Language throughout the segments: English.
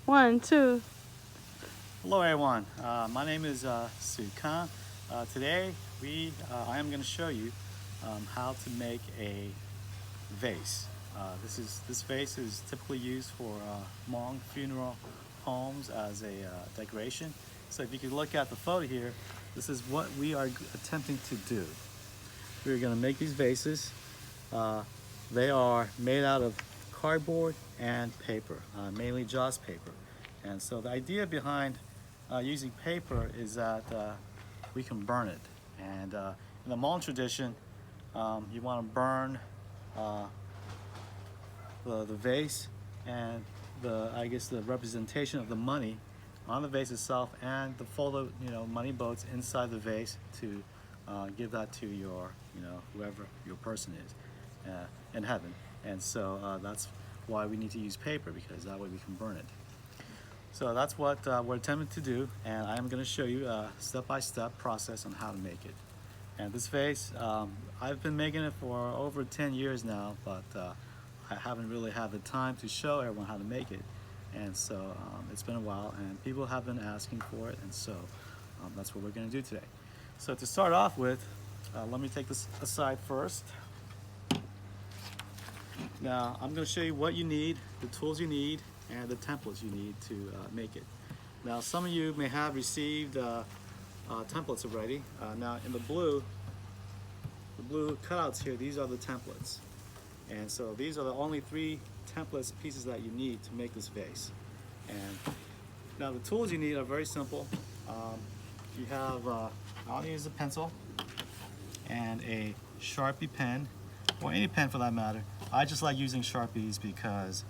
1, 2. Hello everyone, my name is Sue Khang. Today I am going to show you how to make a vase. This vase is typically used for Hmong funeral homes as a decoration. So if you can look at the photo here, this is what we are attempting to do. We're going to make these vases. They are made out of cardboard and paper, mainly Jaws paper. And so the idea behind using paper is that we can burn it. And in the Hmong tradition, you want to burn the vase and the representation of the money on the vase itself, and the folded money boats inside the vase to give that to your whoever your person is in heaven. And so that's why we need to use paper, because that way we can burn it. So that's what we're attempting to do, and I'm going to show you a step-by-step process on how to make it. And this vase, I've been making it for over 10 years now, but I haven't really had the time to show everyone how to make it. And so it's been a while, and people have been asking for it, and so that's what we're going to do today. So to start off with, let me take this aside first. Now I'm going to show you what you need, the tools you need, and the templates you need to make it. Now some of you may have received templates already. Now in the blue cutouts here, these are the templates. And so these are the only 3 templates pieces that you need to make this vase. And now the tools you need are very simple. You have, I'll use a pencil and a Sharpie pen, or any pen for that matter. I just like using Sharpies because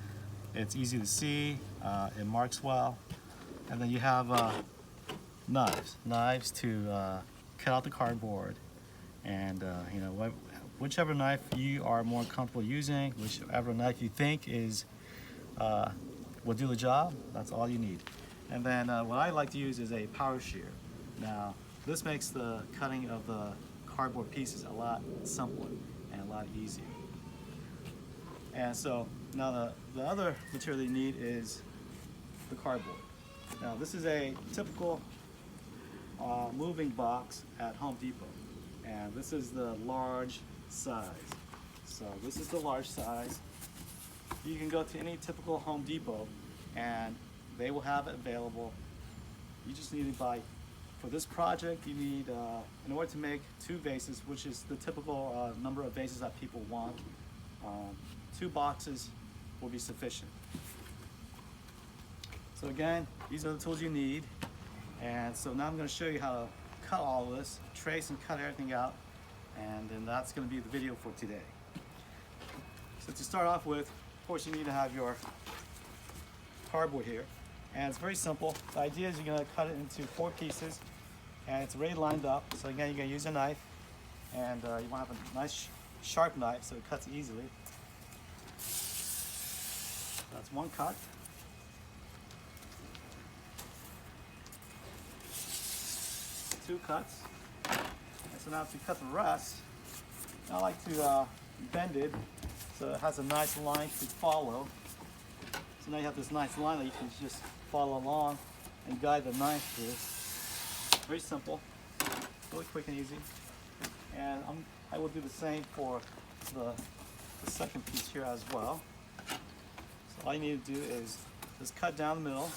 it's easy to see, it marks well. And then you have knives to cut out the cardboard. And whichever knife you are more comfortable using, whichever knife you think will do the job, that's all you need. And then what I like to use is a power shear. Now this makes the cutting of the cardboard pieces a lot simpler and a lot easier. And so now the other material you need is the cardboard. Now this is a typical moving box at Home Depot, and this is the large size. So this is the large size. You can go to any typical Home Depot and they will have it available. You just need to buy. For this project, you need, in order to make 2 vases, which is the typical number of vases that people want, 2 boxes will be sufficient. So again, these are the tools you need. And so now I'm going to show you how to cut all of this, trace and cut everything out, and then that's going to be the video for today. So to start off with, of course you need to have your cardboard here. And it's very simple. The idea is you're going to cut it into 4 pieces, and it's already lined up. So again, you're going to use a knife, and you want to have a nice sharp knife so it cuts easily. That's 1 cut. Two cuts. And so now to cut the rest, I like to bend it so it has a nice line to follow. So now you have this nice line that you can just follow along and guide the knife through. Very simple, really quick and easy. And I will do the same for the second piece here as well. So all you need to do is just cut down the middle.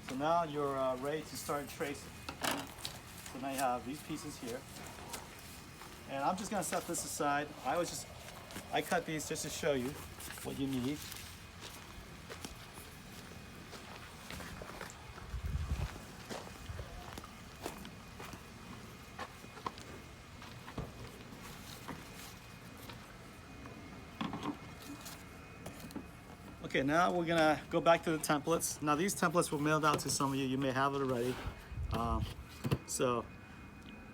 So now you're ready to start tracing. So now you have these pieces here. And I'm just going to set this aside. I cut these just to show you what you need. Okay, now we're gonna go back to the templates. Now these templates were mailed out to some of you. You may have it already. So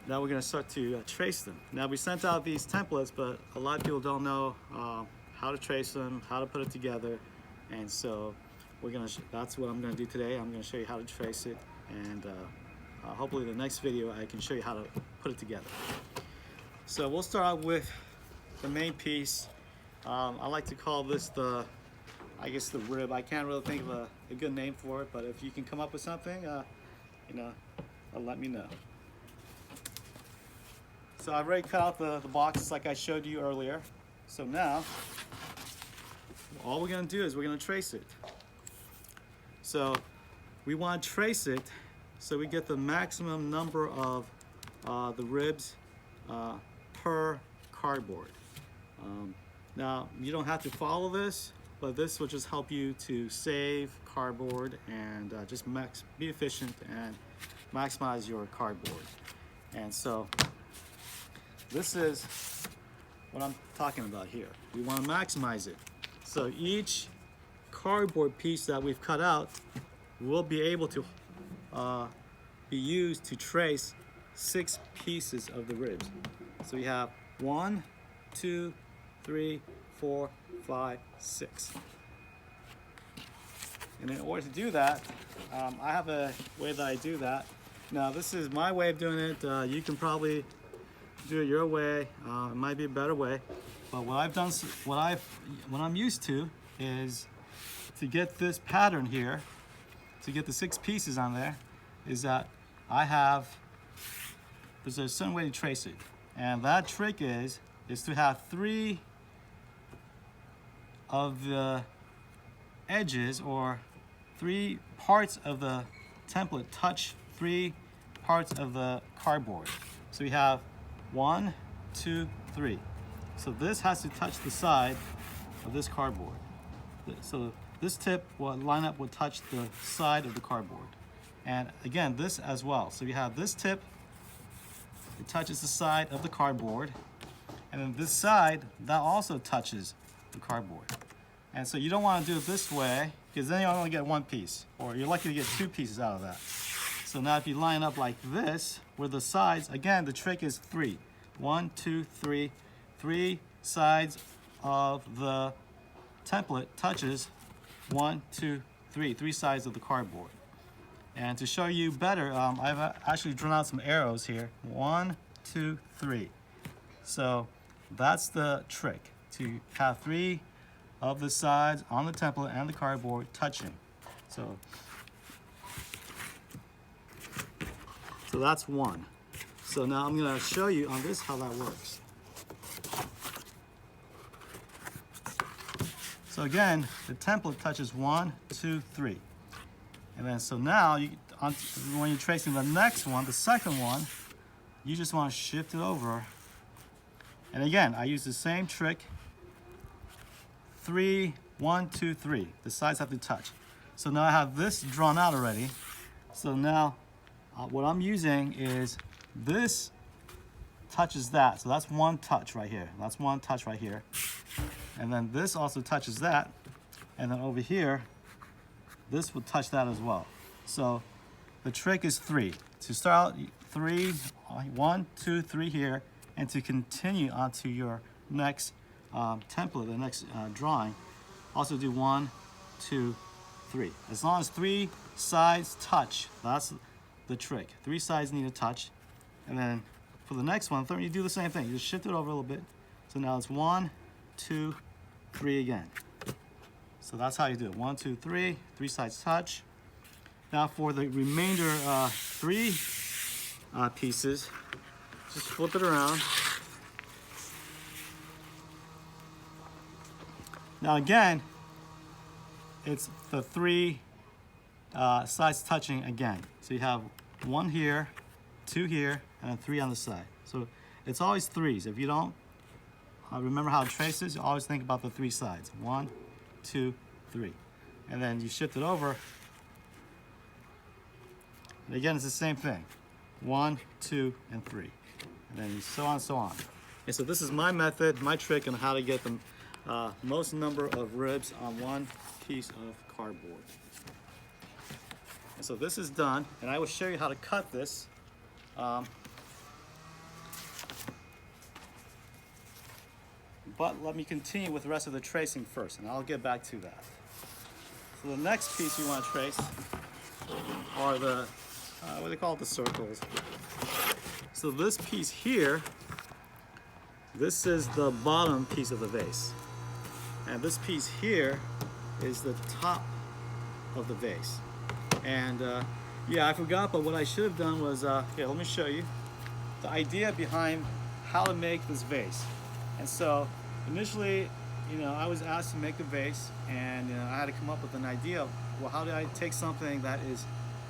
now we're gonna start to trace them. Now we sent out these templates, but a lot of people don't know how to trace them, how to put it together. And so that's what I'm gonna do today. I'm gonna show you how to trace it, and hopefully the next video I can show you how to put it together. So we'll start out with the main piece. I like to call this the I guess the rib. I can't really think of a good name for it, but if you can come up with something, you know, let me know. So I've already cut out the boxes like I showed you earlier. So now, all we're gonna do is we're gonna trace it. So we want to trace it so we get the maximum number of the ribs per cardboard. Now, you don't have to follow this, but this will just help you to save cardboard and just be efficient and maximize your cardboard. And so this is what I'm talking about here. We want to maximize it. So each cardboard piece that we've cut out will be able to be used to trace 6 pieces of the ribs. So we have 1, 2, 3, 4, 5, 6. And in order to do that, I have a way that I do that. Now this is my way of doing it. You can probably do it your way. It might be a better way. But what I've done, what I'm used to is to get this pattern here, to get the 6 pieces on there, is that there's a certain way to trace it. And that trick is to have 3 of the edges, or 3 parts of the template touch 3 parts of the cardboard. So we have 1, 2, 3. So this has to touch the side of this cardboard. So this tip will line up, will touch the side of the cardboard. And again, this as well. So we have this tip, it touches the side of the cardboard. And then this side, that also touches the cardboard. And so you don't want to do it this way, because then you only get 1 piece, or you're lucky to get 2 pieces out of that. So now if you line up like this, where the sides, again, the trick is 3. 1, 2, 3. 3 sides of the template touches 1, 2, 3. 3 sides of the cardboard. And to show you better, I've actually drawn out some arrows here. 1, 2, 3. So that's the trick, to have 3 of the sides on the template and the cardboard touching. So that's 1. So now I'm going to show you on this how that works. So again, the template touches 1, 2, 3. And then so now, when you're tracing the next one, the second one, you just want to shift it over. And again, I use the same trick. 3, 1, 2, 3. The sides have to touch. So now I have this drawn out already. So now what I'm using is this touches that. So that's 1 touch right here. That's 1 touch right here. And then this also touches that. And then over here, this will touch that as well. So the trick is 3. To start out 3, 1, 2, 3 here, and to continue onto your next template, the next drawing, also do 1, 2, 3. As long as 3 sides touch, that's the trick. 3 sides need to touch. And then for the next one, you do the same thing. You just shift it over a little bit. So now it's 1, 2, 3 again. So that's how you do it. 1, 2, 3. 3 sides touch. Now for the remainder 3 pieces, just flip it around. Now again, it's the 3 sides touching again. So you have 1 here, 2 here, and then 3 on the side. So it's always 3s. If you don't remember how to trace this, you always think about the 3 sides. 1, 2, 3. And then you shift it over. And again, it's the same thing. 1, 2, and 3. And then so on and so on. And so this is my method, my trick on how to get the most number of ribs on 1 piece of cardboard. And so this is done, and I will show you how to cut this. But let me continue with the rest of the tracing first, and I'll get back to that. So the next piece we want to trace are the, what they call it, the circles. So this piece here, this is the bottom piece of the vase. And this piece here is the top of the vase. And yeah, I forgot, but what I should have done was, here, let me show you the idea behind how to make this vase. And so initially, I was asked to make a vase, and I had to come up with an idea of, well, how do I take something that is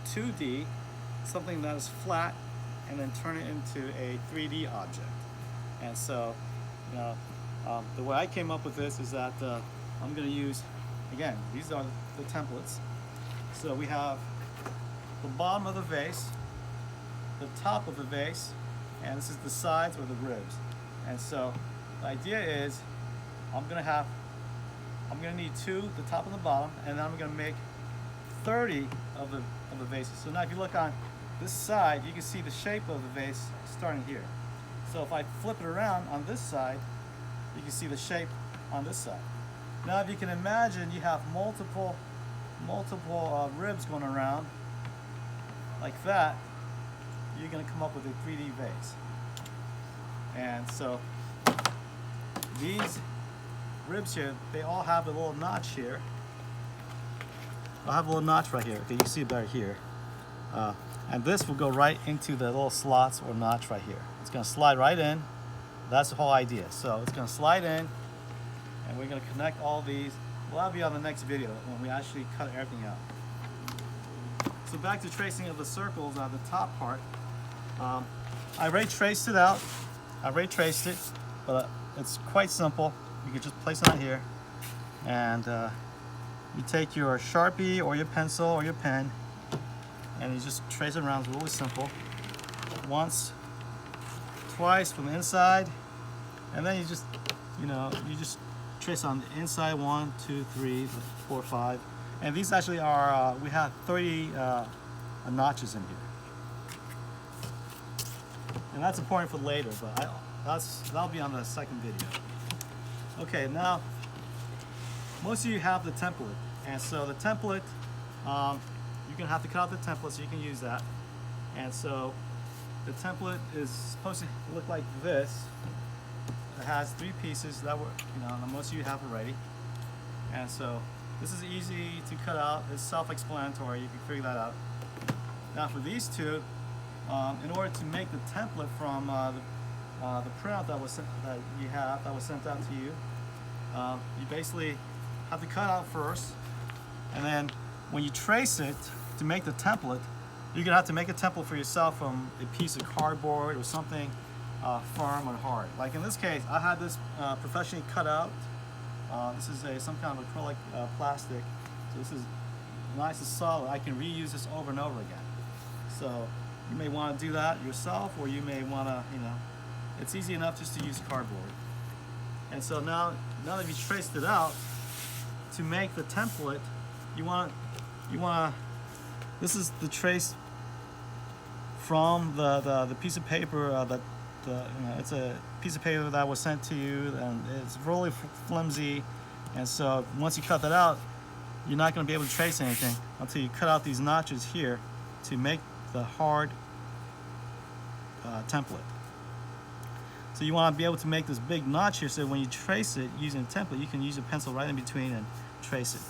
2D, something that is flat, and then turn it into a 3D object. And so, the way I came up with this is that I'm going to use, again, these are the templates. So we have the bottom of the vase, the top of the vase, and this is the sides or the ribs. And so the idea is I'm going to need 2, the top and the bottom, and then I'm going to make 30 of the vases. So now if you look on this side, you can see the shape of the vase starting here. So if I flip it around on this side, you can see the shape on this side. Now if you can imagine, you have multiple ribs going around like that, you're going to come up with a 3D vase. And so these ribs here, they all have a little notch here. I'll have a little notch right here. Okay, you can see it better here. And this will go right into the little slots or notch right here. It's going to slide right in. That's the whole idea. So it's going to slide in, and we're going to connect all these. Well, that'll be on the next video when we actually cut everything out. So back to tracing of the circles on the top part. I already traced it out. I already traced it, but it's quite simple. You can just place it on here, and you take your Sharpie or your pencil or your pen, and you just trace it around. It's really simple. Once, twice from the inside, and then you just trace on the inside. 1, 2, 3, 4, 5, and these actually are. We have 30 notches in here, and that's important for later. But that'll be on the second video. Okay, now most of you have the template, and so the template, you're gonna have to cut out the template so you can use that. And so the template is supposed to look like this. It has 3 pieces that most of you have already. And so this is easy to cut out. It's self-explanatory. You can figure that out. Now for these two, in order to make the template from the printout that was sent out to you, you basically have to cut out first, and then when you trace it to make the template, you're gonna have to make a template for yourself from a piece of cardboard or something firm or hard. Like in this case, I had this professionally cut out. This is some kind of acrylic plastic, so this is nice and solid. I can reuse this over and over again. So you may want to do that yourself, or you may want to, it's easy enough just to use cardboard. And so now that you've traced it out, to make the template, you want this is the trace from the piece of paper it's a piece of paper that was sent to you, and it's really flimsy. And so once you cut that out, you're not going to be able to trace anything until you cut out these notches here to make the hard template. So you want to be able to make this big notch here, so when you trace it using a template, you can use a pencil right in between and trace it.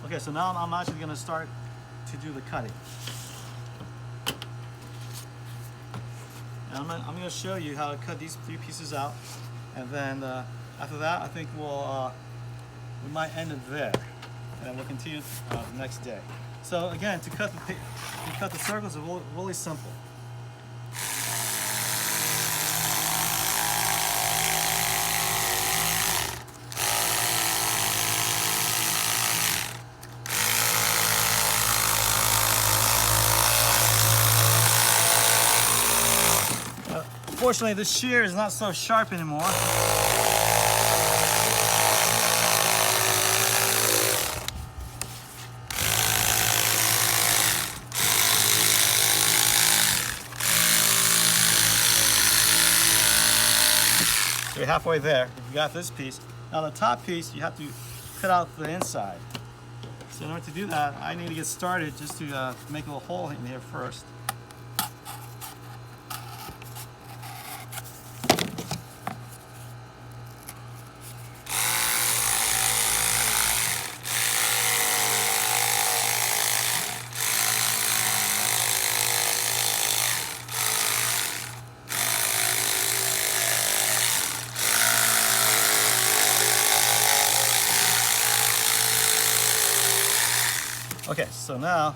Okay, so now I'm actually going to start to do the cutting. And I'm going to show you how to cut these 3 pieces out, and then after that, I think we might end it there, and we'll continue the next day. So again, to cut the circles is really simple. Unfortunately, the shear is not so sharp anymore. So you're halfway there. You got this piece. Now the top piece, you have to cut out the inside. So in order to do that, I need to get started just to make a little hole in here first. Okay, so now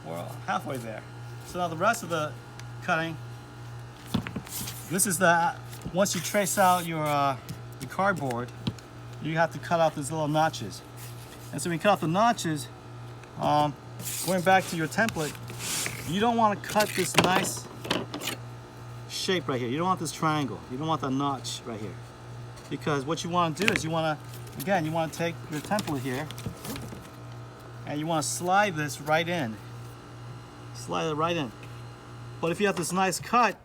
we're halfway there. So now the rest of the cutting, this is once you trace out your the cardboard, you have to cut out these little notches. And so when you cut out the notches, going back to your template, you don't want to cut this nice shape right here. You don't want this triangle. You don't want the notch right here. Because what you want to do is you want to take your template here and you want to slide this right in. Slide it right in. But if you have this nice cut,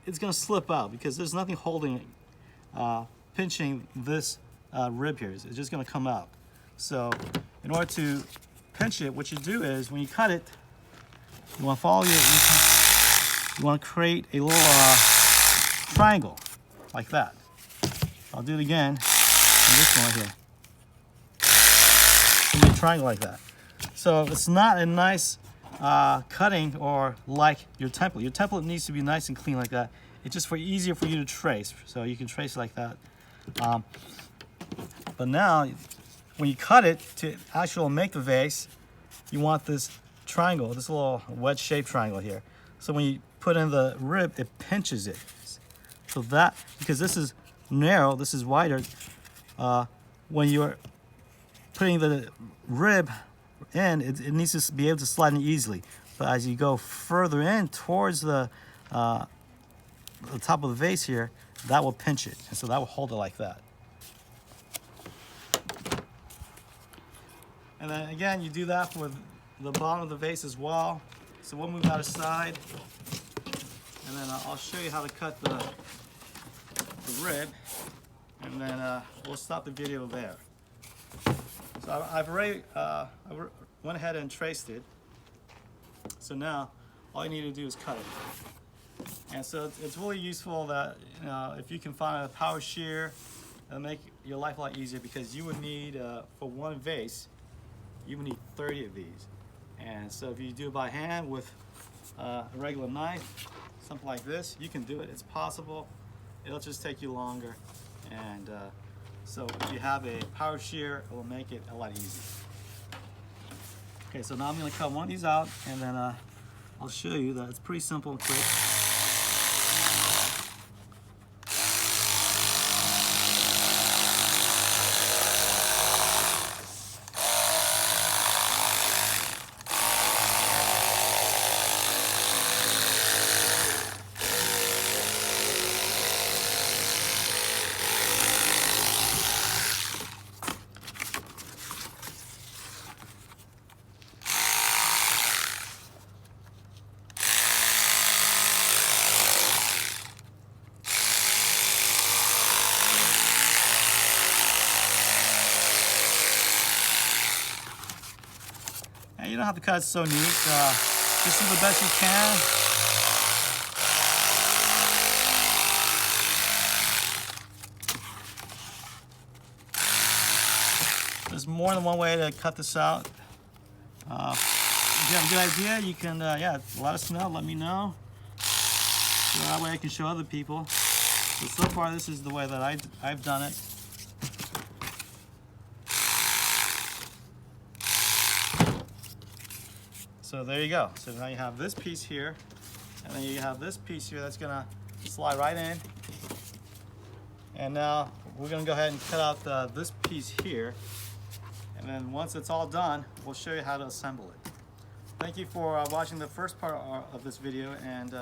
it's going to slip out because there's nothing holding it, pinching this rib here. It's just going to come out. So in order to pinch it, what you do is when you cut it, you want to follow you want to create a little triangle like that. I'll do it again in this one right here. Give me a triangle like that. So it's not a nice cutting or like your template. Your template needs to be nice and clean like that. It's just easier for you to trace. So you can trace like that. But now, when you cut it to actually make the vase, you want this triangle, this little wedge-shaped triangle here. So when you put in the rib, it pinches it. So that, because this is narrow, this is wider, when you're putting the rib in, it needs to be able to slide in easily. But as you go further in towards the top of the vase here, that will pinch it. And so that will hold it like that. And then again, you do that for the bottom of the vase as well. So we'll move that aside. And then I'll show you how to cut the rib. And then we'll stop the video there. So I've already I went ahead and traced it. So now all you need to do is cut it. And so it's really useful that if you can find a power shear, it'll make your life a lot easier because you would need, for one vase, you would need 30 of these. And so if you do it by hand with a regular knife, something like this, you can do it. It's possible. It'll just take you longer. And so if you have a power shear, it will make it a lot easier. Okay, so now I'm going to cut one of these out, and then I'll show you that it's pretty simple and quick. You don't have to cut it so neat. Just do the best you can. There's more than one way to cut this out. If you have a good idea, you can yeah, let us know. Let me know. So that way I can show other people. But so far, this is the way that I've done it. So there you go. So now you have this piece here, and then you have this piece here that's gonna slide right in. And now we're gonna go ahead and cut out this piece here. And then once it's all done, we'll show you how to assemble it. Thank you for watching the first part of this video, and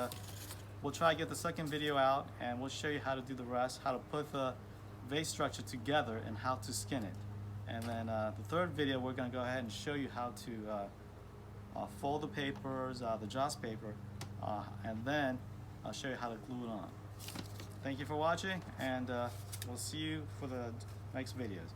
we'll try to get the second video out, and we'll show you how to do the rest, how to put the vase structure together and how to skin it. And then the third video, we're gonna go ahead and show you how to fold the papers, the joss paper, and then I'll show you how to glue it on. Thank you for watching, and we'll see you for the next videos.